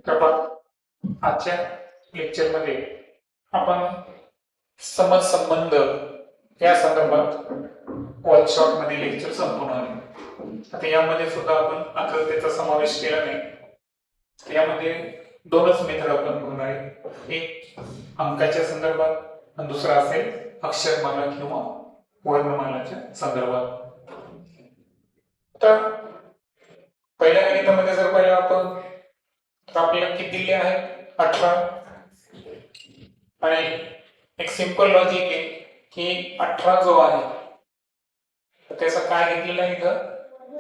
तर आजच्या लेक्चरमध्ये आपण समज संबंध या संदर्भात वन शॉट मध्ये लेक्चर संपवणार आहे. आता यामध्ये सुद्धा आपण आकृतीचा समावेश केला नाही. यामध्ये दोनच मेथड आपण बघणार आहे, एक अंकाच्या संदर्भात आणि दुसरा असेल अक्षरमाला किंवा वर्णमालाच्या संदर्भात. तर पहिल्या गणितामध्ये जर पाहिलं आपण तर आपल्याला किती दिले आहेत 18 आणि एक सिंपल लॉजिक आहे की 18 जो आहे तर त्याचा काय घेतलेला आहे इथं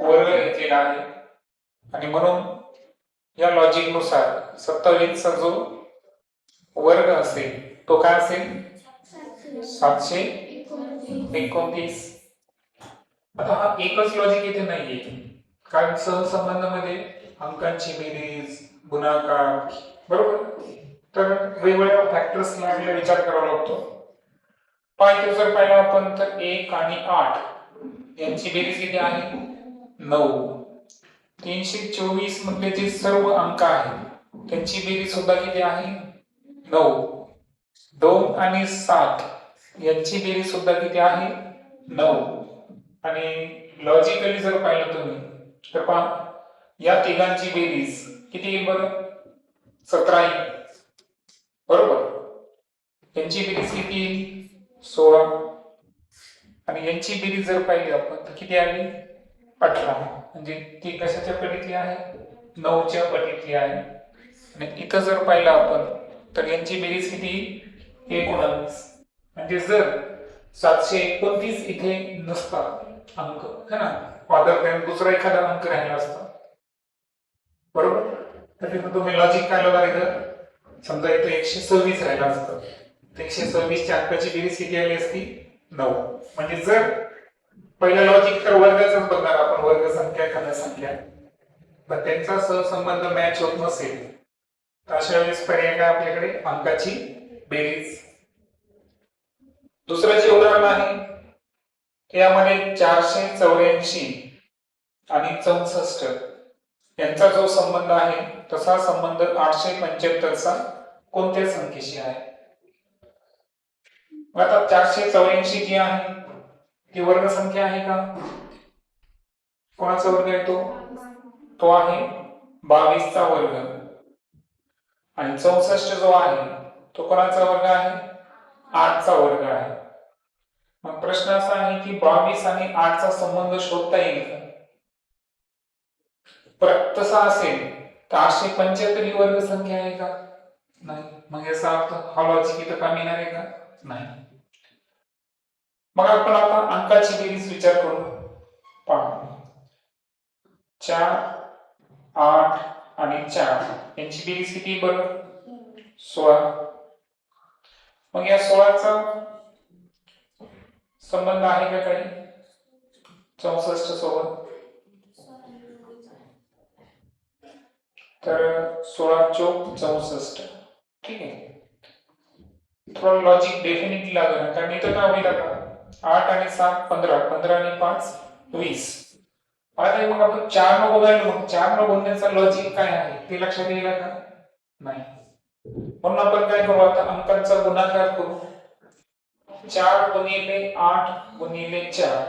वर्ग घेतलेला आहे आणि म्हणून या लॉजिक नुसार 27 चा जो वर्ग असेल तो काय असेल 729. आता हा एकच लॉजिक इथे नाहीये कारण सहसंबंधामध्ये अंकांची बेरीज गुणाकार बरोबर तर वेगवेगळ्या फॅक्टर्सला आपल्याला विचार करावा लागतो. पाहिजे जर पाहिलं आपण तर 1 आणि 8 यांची बेरीज किती आहे 9. 324 मधले जे सर्व अंक आहेत त्यांची बेरीज सुद्धा किती आहे 9. 2 आणि 7 यांची बेरीज सुद्धा किती आहे 9. आणि लॉजिकली जर पाहिलं तुम्ही तर पहा या तिघांची बेरीज किती येईल बरं 17 येईल बरोबर. यांची बेरीज किती येईल 16 आणि यांची बेरीज जर पाहिली आपण तर किती आली 18. म्हणजे ती कशाच्या पटीतली आहे 9च्या पटीतली आहे. आणि इथं जर पाहिलं आपण तर यांची बेरीज किती 19. म्हणजे जर 729 इथे नसता अंक है ना फादर दुसरा एखादा अंक राहिला असता बरोबर तर तिथं तुम्ही लॉजिक काय लावणार इथं समजा इथं 126 राहिला असतं 126 च्या अंकाची बेरीज किती आली असती 9. म्हणजे जर पहिल्या लॉजिक तर वर्गाचाच बघणार आपण वर्ग संख्या घन संख्या पण त्यांचा सहसंबंध मॅच होत नसेल तर अशा वेळेस पर्याय काय आपल्याकडे अंकाची बेरीज. दुसरं जे उदाहरण आहे यामध्ये 484 आणि 64 यांचा जो संबंध आहे तसा संबंध 875 चा कोणत्या संख्येशी आहे. आता 484 जी आहे ती वर्ग संख्या आहे का कोणाचा वर्ग आहे तो आहे 22 चा वर्ग आणि 64 जो आहे तो कोणाचा वर्ग आहे 8 चा वर्ग आहे. मग प्रश्न असा आहे की 22 आणि 8 चा संबंध शोधता येईल का. तसा असेल तर 875 ही वर्ग संख्या आहे का नाही. मग याचा अर्थ हा लॉजिक इथं कामी येणार आहे का नाही. मग आपण आता अंकाची बेरीज विचार करू. पहा 4 8 आणि 4 यांची बेरीज किती बरं 16. मग या 16चा संबंध आहे का काही 64 सोबत तर 16 चौक 64 ठीक आहे. थोडं लॉजिक डेफिनेटली लागणार कारण इथं काय होईल आता 8 आणि 7 15 15 आणि 5 20. आता मग आपण 4 न बघायला मग 4 न बोलण्याचा लॉजिक काय आहे ते लक्षात येईल का नाही. म्हणून आपण काय करू आता अंकांचा गुणाकार करू. 4 गुणिले 8 गुणिले 4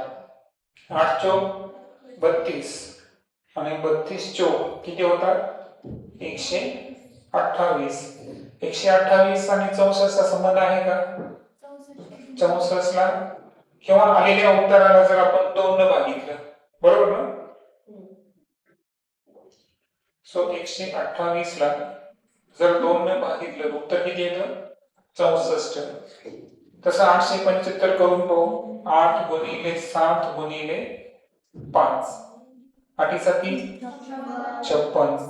8 चौक 32 आणि 32 चौक किती होतात 128. 128 आणि 64 चा संबंध आहे का 64 ला किंवा आलेल्या उत्तराला जर आपण 2 ने भागितलं बरोबर ना. सो 128 ला जर 2 ने भागितलं उत्तर किती येतं 64. तसं 875 करून तो 8 गुणिले 7 गुणिले 5 8 56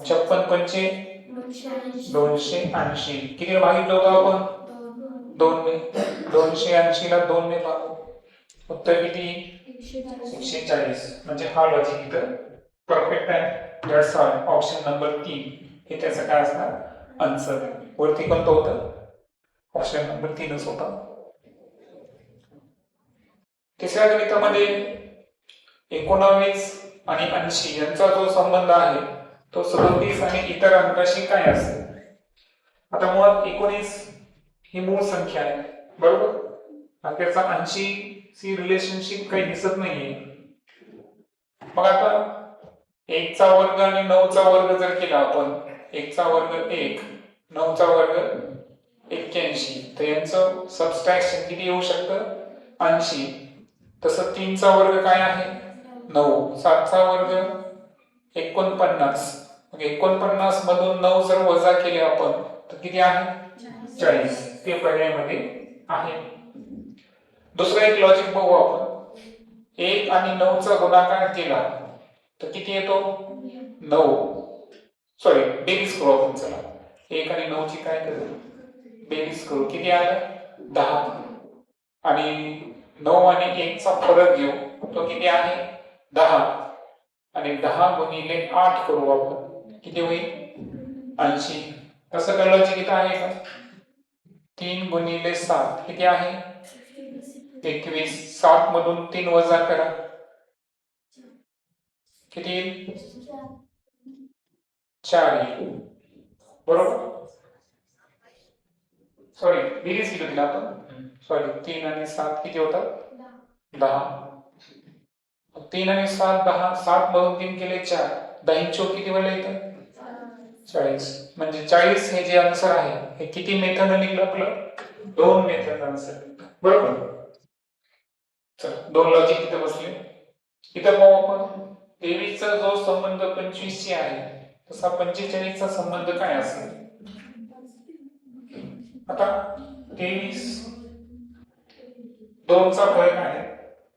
56 पंचे 280 किती भागितलं होतं आपण 2 ने 280 ला 2 ने भागू उत्तर किती 140. म्हणजे हा लॉजिक इथं परफेक्ट आहे. दॅट्स ऑप्शन नंबर 3 हे त्याचं काय असणार आन्सर. वरती कोणतं होतं ऑप्शन नंबर 3च होता. तिसऱ्या गणितामध्ये 19 आणि 80 यांचा जो संबंध आहे तो 37 आणि इतर अंकाशी काय असेल. आता मुळात 19 ही मूळ संख्या आहे, बरोबर. आणि त्याचा 80 ची रिलेशनशिप काही दिसत नाहीये. मग आता 1 चा वर्ग आणि 9 चा वर्ग जर केला आपण, 1 चा वर्ग 1, 9 चा वर्ग 81, तर यांचं सबस्ट्रॅक्शन किती येऊ शकतं, 80. तसं 3 चा वर्ग काय आहे, 9. 7 चा वर्ग 49. मग 49 मधून 9 जर वजा केले आपण तर किती आहे, 40. ते पर्यायामध्ये आहे. दुसरं एक लॉजिक बघू आपण. 1 आणि 9 चा गुणाकार केला तर किती येतो, 9. सॉरी, बेरीज करू आपण. चला, 1 आणि 9 ची काय करू, बेरीज करू. किती आलं, 10. आणि 9 आणि 1 चा फरक घेऊ, तो किती आहे, 10. आणि 10 गुणिले 8 करू आपण, किती होईल, 80. तसं काय लॉजिक इथं आहे का. 3 गुणिले 7 किती आहे, 21. 7 मधून 3 वजा करा, किती येईल, 4 येईल, बरोबर. सॉरी, बेरीज किती दिला आपण, सॉरी, 3 आणि 7 किती होतात, 10. 3 आणि 7 10. 7 मधून 3 केले 4. 10 चौक किती वेळेला येतं, 40. म्हणजे 40 हे जे आन्सर आहे हे किती मेथड निघलं आपलं, 2 मेथड आन्सर, बरोबर. चल, 2 लॉजिक इथे बसले. इथं पाहू आपण 23 चा जो संबंध 25 शी आहे तसा 45 चा संबंध काय असेल. आता 23 2 चा फरक आहे,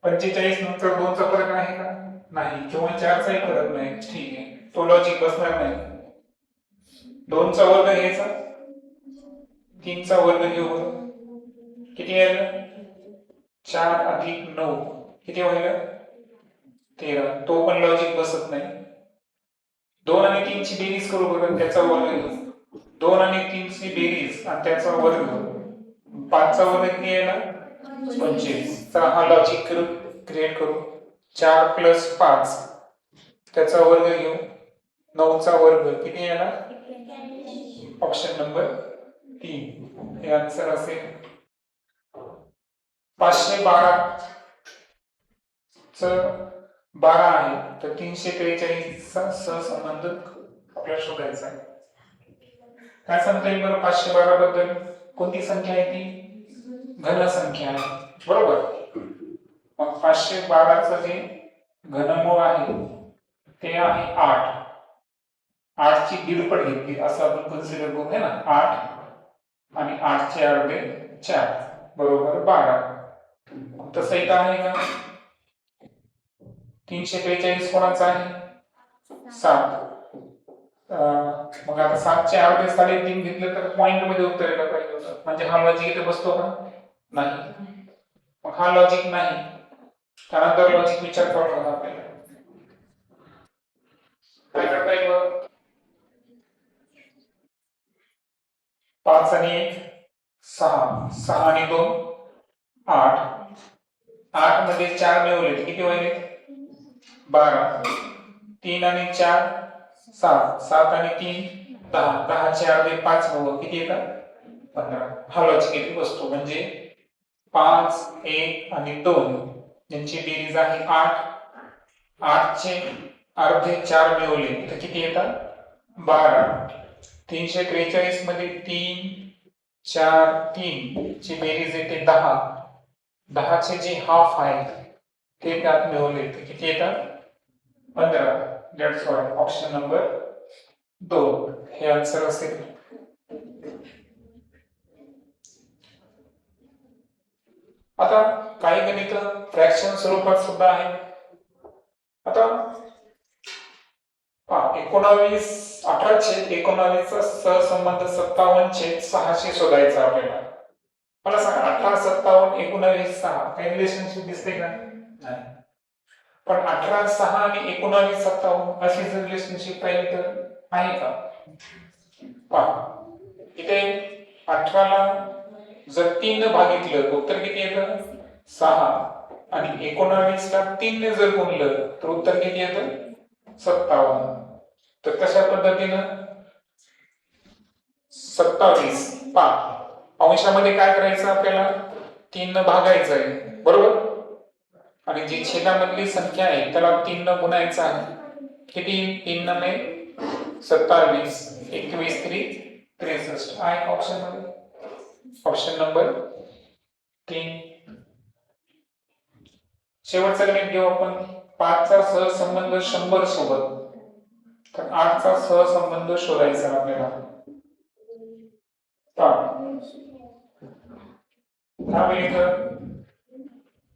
45 नंतर 2 चा फरक आहे का, नाही. किंवा 4 चाही फरक नाही, ठीक आहे, तो लॉजिक बसणार नाही. 2 चा वर्ग घ्यायचा, 3 चा वर्ग घेऊ, किती आलं, 4 अधिक 9 किती होईल, 13. तो पण लॉजिक बसत नाही. 2 आणि 3 ची बेरीज करू बरं, त्याचा वर्ग घेऊ. 2 आणि 3 ची बेरीज आणि त्याचा वर्ग, 5 चा वर्ग किती यायला, 25. चला, हा लॉजिक क्रिएट करू. 4 प्लस 5 त्याचा वर्ग घेऊ, 9 चा वर्ग किती यायला, ऑप्शन नंबर 3 हे आन्सर असेल. 512 च 12 आहे तर 343 चा सहसंबंध आपल्याला शोधायचा आहे. काय सांगता येईल बरं 512 बद्दल, कोणती संख्या आहे ती, घन संख्या आहे, बरोबर. मग 512 चं जे घनमूळ आहे ते आहे 8. 8 ची दीडपट घेतली असं आपण कन्सिडर करू, है ना. 8 आणि 8 चे अर्धे 4 बरोबर 12. तसं इथं आहे का, 343 कोणाचा आहे, 7. मग आता 7 चे अर्धे 3.5 घेतले तर पॉइंट मध्ये उत्तर यायला पाहिजे होतं, म्हणजे हा लॉजिक इथे बसतो का, नाही. मग हा लॉजिक नाही, त्यानंतर लॉजिक विचार करावा आपल्याला. काय करता येईल, 5 आणि 1 6, 6 आणि 2 8. 8 मध्ये 4 मिळवले किती होईल, 12. 3 आणि 4 7, 7 आणि 3 10, 10 चे अर्धे 5 किती येतात, 15. हा लॉजिक इथे बसतो. म्हणजे 5, 1 आणि 2 यांची बेरीज आहे 8. 8 चे अर्धे 4 मिळवले तर किती येतात, 12. 343 मध्ये 3, 4, 3 ची बेरीज येते 10. 10 चे जे हाफ आहे ते त्यात मिळवले तर किती येतात, 15. दॅट्स वाय ऑप्शन नंबर 2 हे आन्सर असेल. आता काही गणित फ्रॅक्शन स्वरूपात सुद्धा आहे. आता 18/19 चा सहसंबंध 57/600 शोधायचा आपल्याला. मला सांगा 18, 57, 19, 6 काही रिलेशनशिप दिसते का, नाही. पण 18, 6 आणि 19, 57 अशी जर रिलेशनशिप पाहिली तर आहे का, पहा इथे 18 ला जर 3 ने भागितलं तर उत्तर किती येतं, 6. आणि 19 ला 3 ने जर गुणलं तर उत्तर किती येतं, 57. तर तशा पद्धतीनं 27 पहा अंशामध्ये काय करायचं आपल्याला 3 न भागायचं आहे बरोबर आणि जी छेदामधली संख्या आहे त्याला 3 न गुणायचं आहे किती 3 न 27 21 3 63 आहे ऑप्शन मध्ये ऑप्शन नंबर 3 शेवटचा गणित घेऊ आपण 5 चा सहसंबंध 100 सोबत तर 8 चा सहसंबंध शोधायचा आपल्याला काय होईल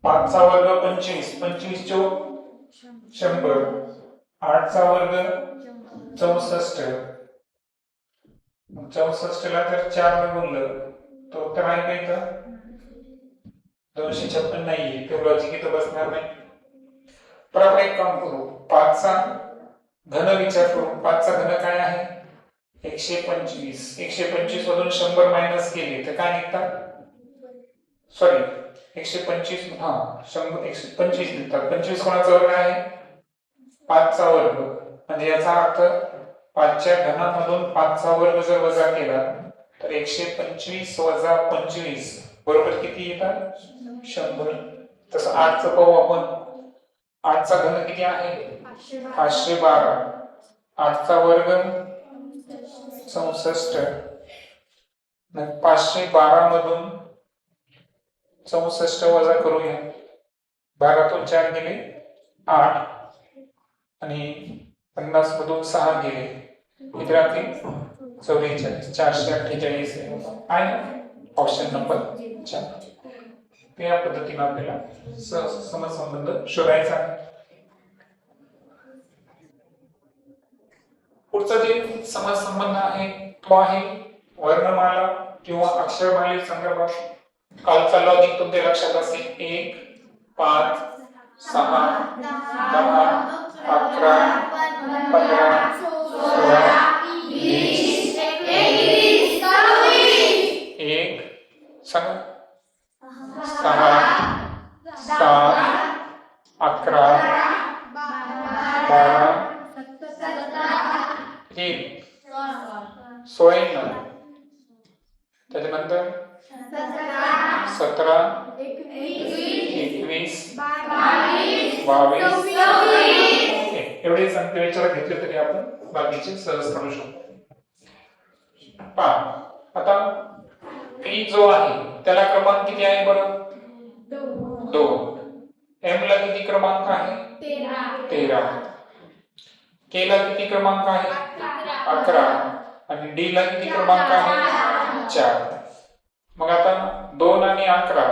5 चा वर्ग 25 25 चौक 100 8 चा वर्ग 64 64 ला जर 4 ने गुणलं तो उत्तर आहे का इथं 256 नाहीये ते लॉजिक इथं बसणार नाही तर आपण एक काम करू 5 चा घन विचार करू 5 चा घन काय आहे 125 125 मधून 100 मायनस केले तर काय निघतात सॉरी 125 हा 100 125 निघतात 25 कोणाचा वर्ग आहे 5 चा वर्ग म्हणजे याचा अर्थ 5 च्या घनामधून 5 चा वर्ग जर वजा केला तर 125 वजा 25 बरोबर किती येतात 100 तसं 8 चं पाहू आपण 8 चा घन किती आहे 512 8 चा वर्ग 64 512 मधून 64 वजा करूया 12 तून 4 गेले 8 आणि 50 मधून 6 गेले किती राहतील 44 448 आहे ऑप्शन नंबर 4 त्या पद्धतीने आपल्याला समसंबंध शोधायचा आहे पुढचा जे समसंबंध आहे तो आहे वर्णमाला किंवा अक्षरमाले संदर्भात कालचा लॉजिक तुमच्या लक्षात असेल 1 5 6 10 11 15 16 20 1 सांगा 6 7 11 12 16 त्याच्यानंतर 17 21 22 एवढे संख्या विचारात घेतले तरी आपण बाकीचे सहज करू शकतो पहा आता पी जो आहे त्याला क्रमांक किती आहे बरं 2 एम ला किती क्रमांक आहे 13 के ला किती क्रमांक आहे 11 आणि डी ला किती क्रमांक आहे 4 मग आता 2 आणि 11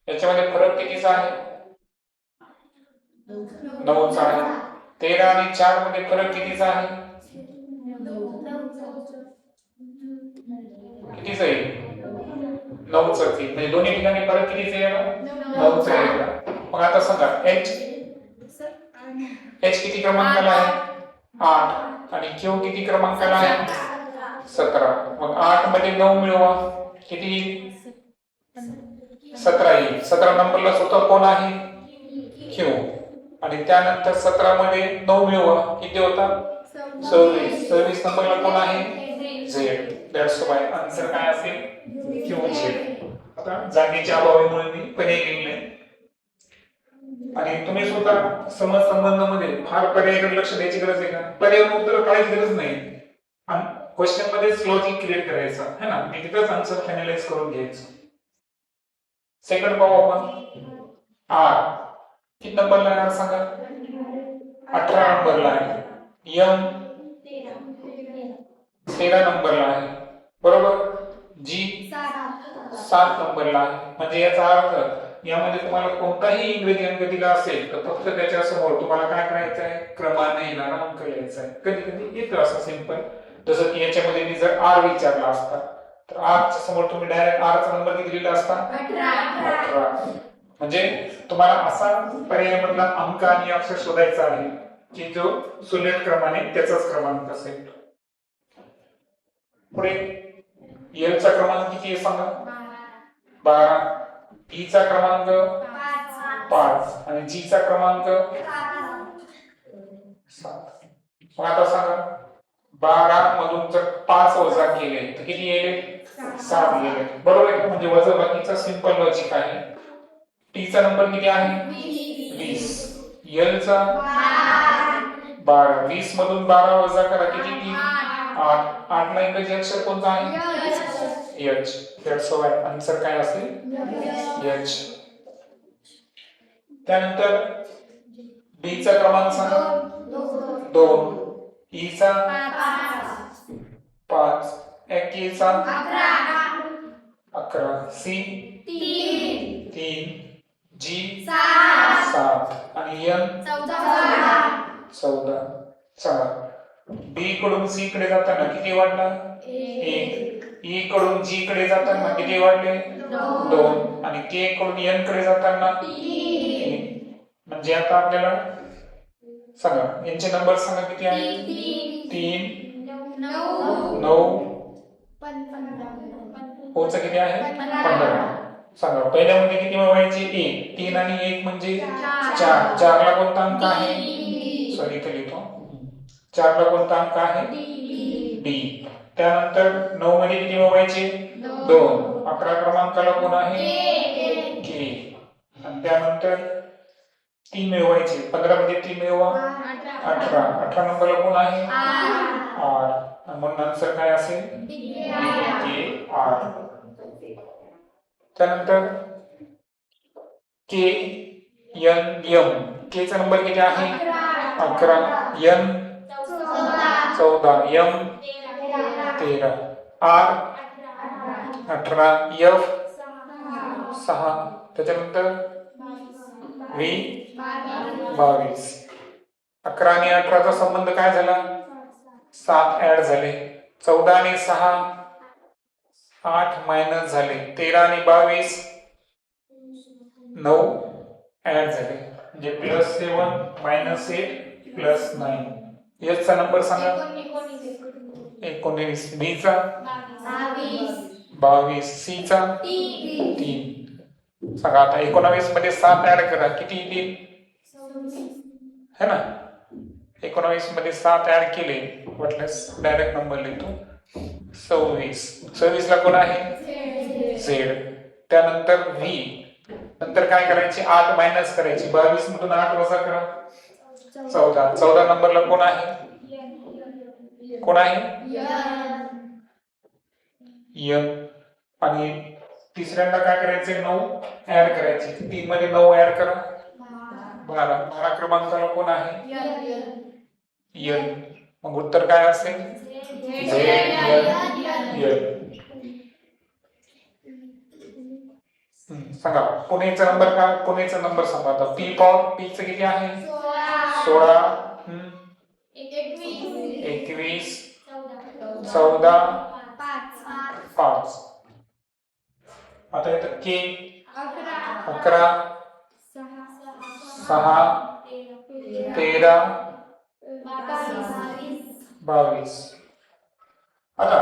याच्यामध्ये फरक कितीचा आहे 9 चा आहे 13 आणि 4 मध्ये फरक कितीचा आहे कितीचा येईल 9 चा येईल म्हणजे दोन्ही ठिकाणी फरक कितीचा येईल 9 चा येईल मग आता सांगा एच किती क्रमांकाला आहे 8 आणि क्यू किती क्रमांकाला आहे 17 मग 8 मध्ये 9 मिळवा किती येईल 17 येईल 17 नंबरला स्वतः कोण आहे क्यू आणि त्यानंतर 17 मध्ये 9 मिळवा किती होता 26 नंबरला कोण आहे झेड दॅट्स व्हाय आन्सर काय असेल क्यू झेड आता जागेच्या अभावामुळे मी पर्याय लिहिले आणि तुम्ही स्वतः समसंबंधामध्ये फार पर्यायाकडे लक्ष द्यायची गरज आहे का पर्याय उत्तर काहीच गरज नाही आणि क्वेश्चन मध्ये लॉजिक क्रिएट करायचा है ना मी तिथेच आन्सर फायनलाइज करून घ्यायचं सेकंड पाहू आपण आर किती नंबरला आहे सांगा 18 नंबरला आहे एम 13 नंबरला आहे बरोबर जी 7 नंबरला आहे म्हणजे याचा अर्थ यामध्ये तुम्हाला कोणताही इंग्रजी अंक दिला असेल तर फक्त त्याच्या समोर तुम्हाला काय करायचं आहे क्रमाने येणारा अंक लिहायचा आहे कधी कधी येतो असं सिंपल जसं की याच्यामध्ये मी जर आर विचारला असता तर आर च्या समोर तुम्ही डायरेक्ट आर चा नंबर किती लिहिला असता 18 म्हणजे तुम्हाला असा पर्याय मधला अंक आणि अक्षर शोधायचा आहे की जो सुलेख क्रमाने त्याचाच क्रमांक असेल पुढे एल चा क्रमांक किती आहे सांगा 12 ई चा क्रमांक 5 आणि जी चा क्रमांक 7 मग आता सांगा 12 मधून जर 5 वजा केले तर किती येईल? 7 येईल. बरोबर आहे. म्हणजे वजाबाकीचा सिंपल लॉजिक आहे. टीचा नंबर किती आहे? 20. एलचा 12. 20 मधून 12 वजा करा किती? 3 8. 8 ला इंग्रजी अक्षर कोणता आहे? एच. दॅट्स व्हाय आन्सर काय असेल? एच. त्यानंतर डी चा क्रमांक सांगा. 2. ई चा 5. के चा 11. सी 3. जी 7 आणि एन 14. चला बी कडून सी कडे जाताना किती वाढला? 1. ई कडून जी कडे जाताना किती वाढले? 2. आणि के कडून एन कडे जाताना 3. म्हणजे आता आपल्याला सांगा यांचे नंबर सांगा किती आहेत? 3 9 होचा किती आहे? 15. सांगा पहिल्यामध्ये किती मिळवायचे? 1. 3 आणि 1 म्हणजे 4. 4 ला कोणता अंक आहे? सॉरी इथे लिहितो. 4 ला कोणता अंक आहे? डी. त्यानंतर 9 मध्ये किती मिळवायचे? 2. 11 क्रमांकाला कोण आहे? के. आणि त्यानंतर 3 मिळवायचे. 15 मध्ये 3 मिळवा 18. 18 नंबरला कोण आहे? आर. म्हणून आन्सर काय असेल? के आर. त्यानंतर के एन एम. के चा नंबर किती आहे? 11. एन 14. एम 13. आर 18. एफ 6. त्याच्यानंतर व्ही 22. 11 आणि 18चा संबंध काय झाला? 7 ऍड झाले. 14 आणि 6 8 मायनस झाले. 13 आणि 22 9 ऍड झाले. म्हणजे +7 -8 +9. एच चा नंबर सांगा. 19. बी चा 22. सी चा 3. सांगा आता 19 मध्ये 7 ऍड करा किती येतील? है ना. 19 मध्ये 7 ऍड केले वाटल्यास डायरेक्ट नंबर लिहितो. 26. 26 ला कोण आहे? झेड. त्यानंतर व्ही. नंतर काय करायचे? 8 मायनस करायचे. 22 मधून 8 वजा करा 14. 14 नंबरला कोण आहे? कोण आहे? एन. आणि तिसऱ्यांदा काय करायचे? 9 ऍड करायचे. 3 मध्ये 9 ऍड करा 12. 12 क्रमांकाला कोण आहे? एन. मग उत्तर काय असेल? सांगा पुणेचा नंबर काय? पुणेचा नंबर सांगा आता. पी पॉवर पी चं किती आहे? 16. 21. 14. 5. आता येतं के 11. 6. 13. 22. आता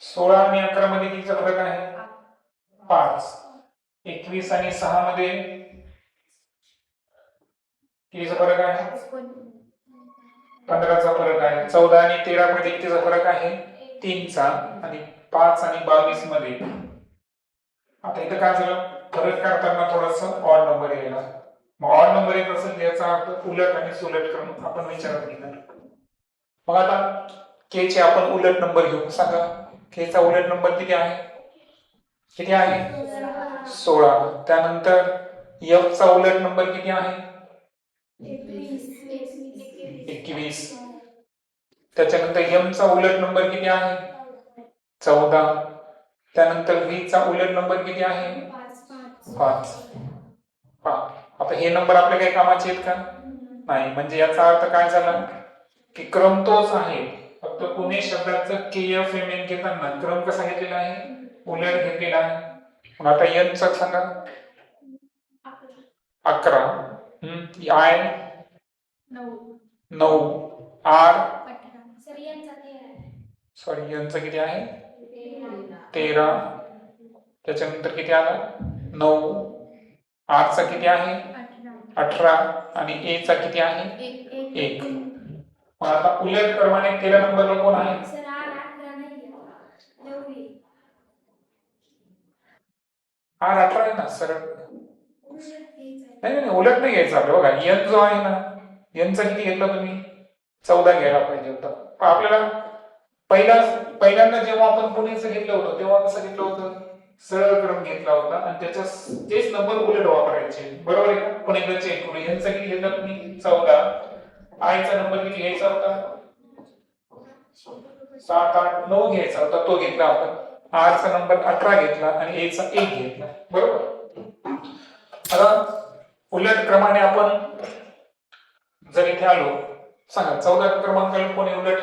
16 आणि 11 मध्ये कितीचा फरक आहे? 5. 21 आणि 6 मध्ये कितीचा फरक आहे? 15चा फरक आहे. 14 आणि 13 मध्ये कितीचा फरक आहे? 3चा. आणि 5 आणि 22 मध्ये. आता इथं काय झालं? फरक करताना थोडस ऑड नंबर यायला. मग ऑड नंबर येत असेल याचा अर्थ उलट आणि सुलट करून आपण विचारात घेणार. मग आता के चे आपण उलट नंबर घेऊ. सांगा के चा उलट नंबर किती आहे? किती आहे? 16. त्यानंतर एफ चा उलट नंबर किती आहे? 21. त्याच्यानंतर एम चा उलट नंबर किती आहे? 14. त्यानंतर व्ही चा उलट नंबर किती आहे? 5. आता हे नंबर आपल्या काही कामाचे आहेत का? नाही. म्हणजे याचा अर्थ काय झाला की क्रम तोच आहे, फक्त पुणे शब्दाचं के एफ एम एन घेताना क्रम कसा घेतलेला आहे? उलट घेतलेला आहे. मग आता एन चा सांगा. 11. आय 9. आर सॉरी यांचं किती आहे? 13. त्याच्यानंतर किती आला? 9. आर चा किती आहे? 18. आणि ए चा किती आहे? 1. मग आता उलट क्रमाने 13 नंबरला कोण आहे? हा 18 आहे ना सरळ. नाही नाही उलट नाही घ्यायचं आपलं. बघा एन जो आहे ना, एनचा किती घेतला तुम्ही? 14 घ्यायला पाहिजे होता. पण आपल्याला पहिल्यांदा जेव्हा आपण पुणेचं घेतलं होतं तेव्हा कसं घेतलं होतं? सरळ क्रम घेतला होता आणि त्याच्या तेच नंबर उलट वापरायचे. बरोबर आहे का? पण एकदा चेक करू. एनचा किती घेतला तुम्ही? 14. आयचा नंबर किती घ्यायचा होता? 7, 8, 9 घ्यायचा होता, तो घेतला आपण. आरचा नंबर 18 घेतला आणि एचा 1 घेतला. बरोबर. आता उलट क्रमाने आपण जर इथे आलो, सांगा 14 क्रमांकाला कोणी उलट?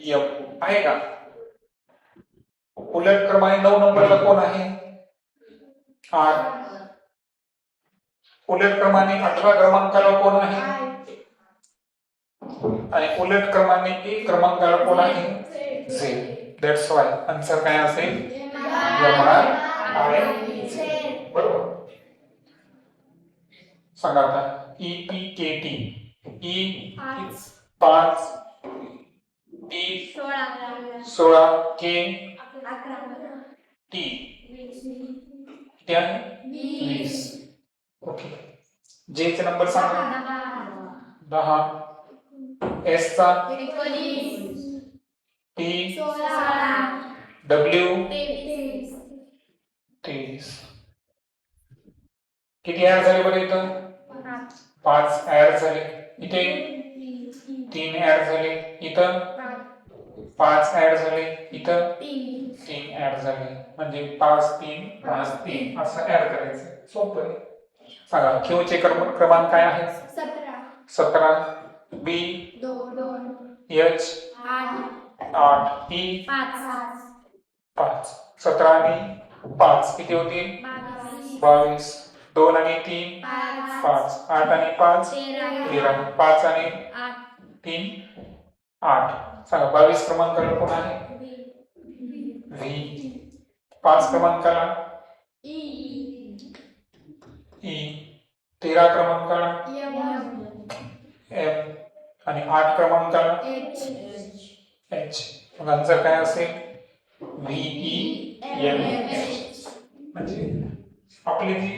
एम आहे का? उलट क्रमाने 9 नंबरला कोण आहे? आर. उलट क्रमाने 18 क्रमांकाला कोण आहे? आणि उलट क्रमाने 1 क्रमांकाला कोण आहे? झेड. दॅट्स वाय आन्सर काय असेल? MRIZ. बरोबर. सांगा आता EPKT. E 5, T 16, K T किती आहे? 20. ओके. J चे नंबर सांगा. 10. S चा 19. T 16. W 23. 23. किती ऍड झाले बरं इथं? 5 ऍड झाले. इथे 3 ऍड झाले. इथं 5 ऍड झाले. इथं 3 ऍड झाले. म्हणजे 5 3 5 3 असं ऍड करायचं. सोपं आहे. सांगा क्यू चे क्रमांक काय आहेत? 17. B 2. H 8 E 5. 17 आणि 5 किती होतील? 22. 2 आणि 3 5. 8 आणि 5 13. 5 आणि 3 8. सांगा 22 क्रमांकाला कोण आहे? व्ही. 5 क्रमांकाला ई. 13 क्रमांकाला एम आणि 8 क्रमांकाला एच. मग आन्सर काय असेल? VEMH. म्हणजे आपली जी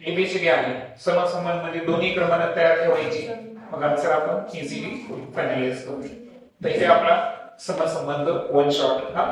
ABCD आहे समसंबंध म्हणजे दोन्ही क्रमाने तयार ठेवायची. मग आन्सर आपण इझिली फायनलाइज करू शकतो. तर इथे आपला समसंबंध वन शॉट हा